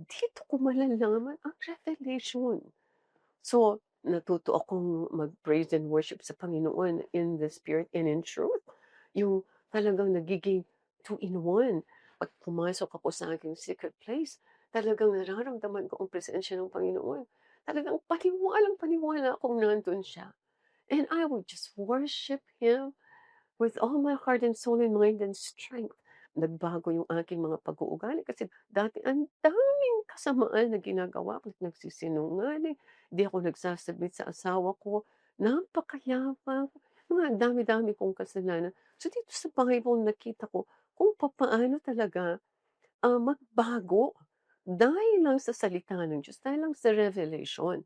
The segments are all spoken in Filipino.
dito ko malalaman ang revelation. So, natuto akong mag-praise and worship sa Panginoon in the spirit and in truth. Yung talagang nagiging two in one. Pag pumasok ako sa aking secret place, talagang nararamdaman ko ang presensya ng Panginoon. Talagang paniwalang-paniwala akong nandun siya. And I would just worship Him with all my heart and soul and mind and strength. Nagbago yung aking mga pag-uugali kasi dati ang daming kasamaan na ginagawa ko, nagsisinungaling, di ako nagsasabit sa asawa ko, napakayabang, mga dami-dami kong kasalanan. So dito sa Bible nakita ko kung papaano talaga magbago dahil lang sa salita ng Diyos, dahil lang sa revelation.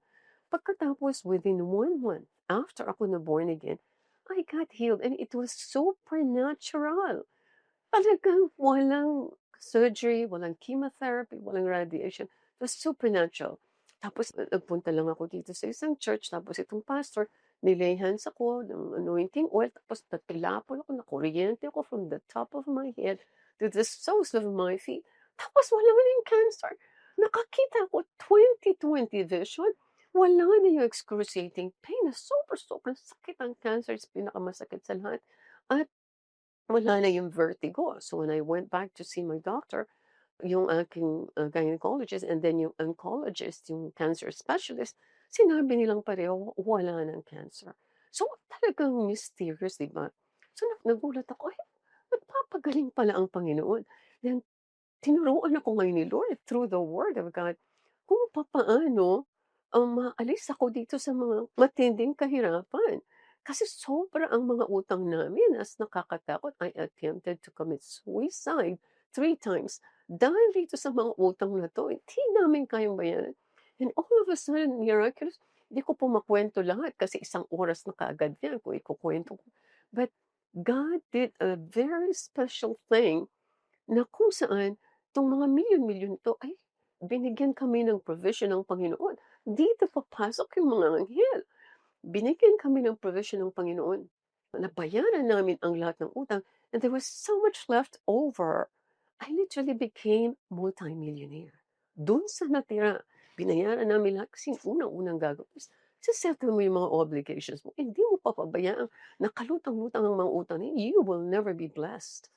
Pagkatapos within 1 month after ako na born again, I got healed and it was supernatural. Talagang walang surgery, walang chemotherapy, walang radiation. It was supernatural. Tapos nagpunta lang ako dito sa isang church, tapos itong pastor, nilay hands ako ng anointing oil, tapos napilapol ako, nakuryente ako from the top of my head to the soles of my feet. Tapos wala na yung cancer. Nakakita ko 20/20 vision. Wala na yung excruciating pain na sobrang sakit ang cancer, is pinakamasakit sa lahat. At wala na yung vertigo. So when I went back to see my doctor, yung aking gynecologist and then yung oncologist, yung cancer specialist, sinabi nilang pareho, wala ng cancer. So talagang mysterious, di ba? So nagulat ako, ay, nagpapagaling pala ang Panginoon. Then tinuruan ako ngayon ni Lord through the Word of God kung papaano maalis ako dito sa mga matinding kahirapan. Kasi sobra ang mga utang namin as nakakatakot. I attempted to commit suicide 3 times dahil dito sa mga utang na 'to, hindi namin kayang bayaran. And all of a sudden, miraculous, hindi ko po makuwento lahat kasi isang oras na kaagad 'yan kung ikukuwento ko. But God did a very special thing na kung saan 'tong mga milyon-milyon 'to ay binigyan kami ng provision ng Panginoon. Dito papasok yung mga anghel. Binigyan kami ng provision ng Panginoon. Nabayaran namin ang lahat ng utang and there was so much left over. I literally became multimillionaire. Dun sa natira, binayaran namin lahat kasi unang-unang gagawin is se-settle mo yung mga obligations mo. Hindi mo papabayaan, nakalutang-lutang ang mga utang na yun, you will never be blessed.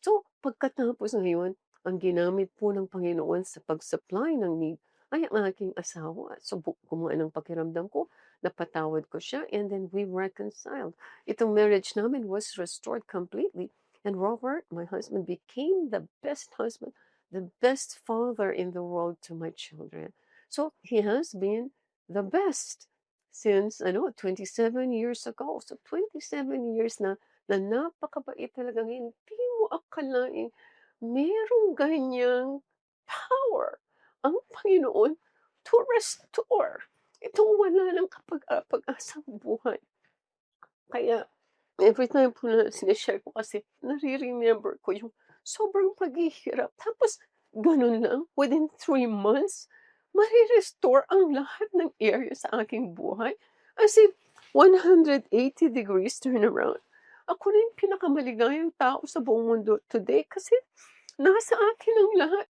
So, pagkatapos ngayon, ang ginamit po ng Panginoon sa pag-supply ng need ay ang aking asawa. So, gumaan ang pakiramdam ko, napatawad ko siya, and then we reconciled. Itong marriage namin was restored completely. And Robert, my husband, became the best husband, the best father in the world to my children. So, he has been the best since, 27 years ago. So, 27 years na napakabait talagang hindi mo akalaing merong ganiyang power ang Panginoon to restore itong wala ng pag-asang buhay. Kaya every time po na sine-share ko kasi nare-remember ko yung sobrang paghihirap tapos ganun lang within 3 months mare-restore ang lahat ng area sa aking buhay. As if 180 degrees turnaround. Ako na yung pinakamaligayang tao sa buong mundo today kasi nasa akin ang lahat.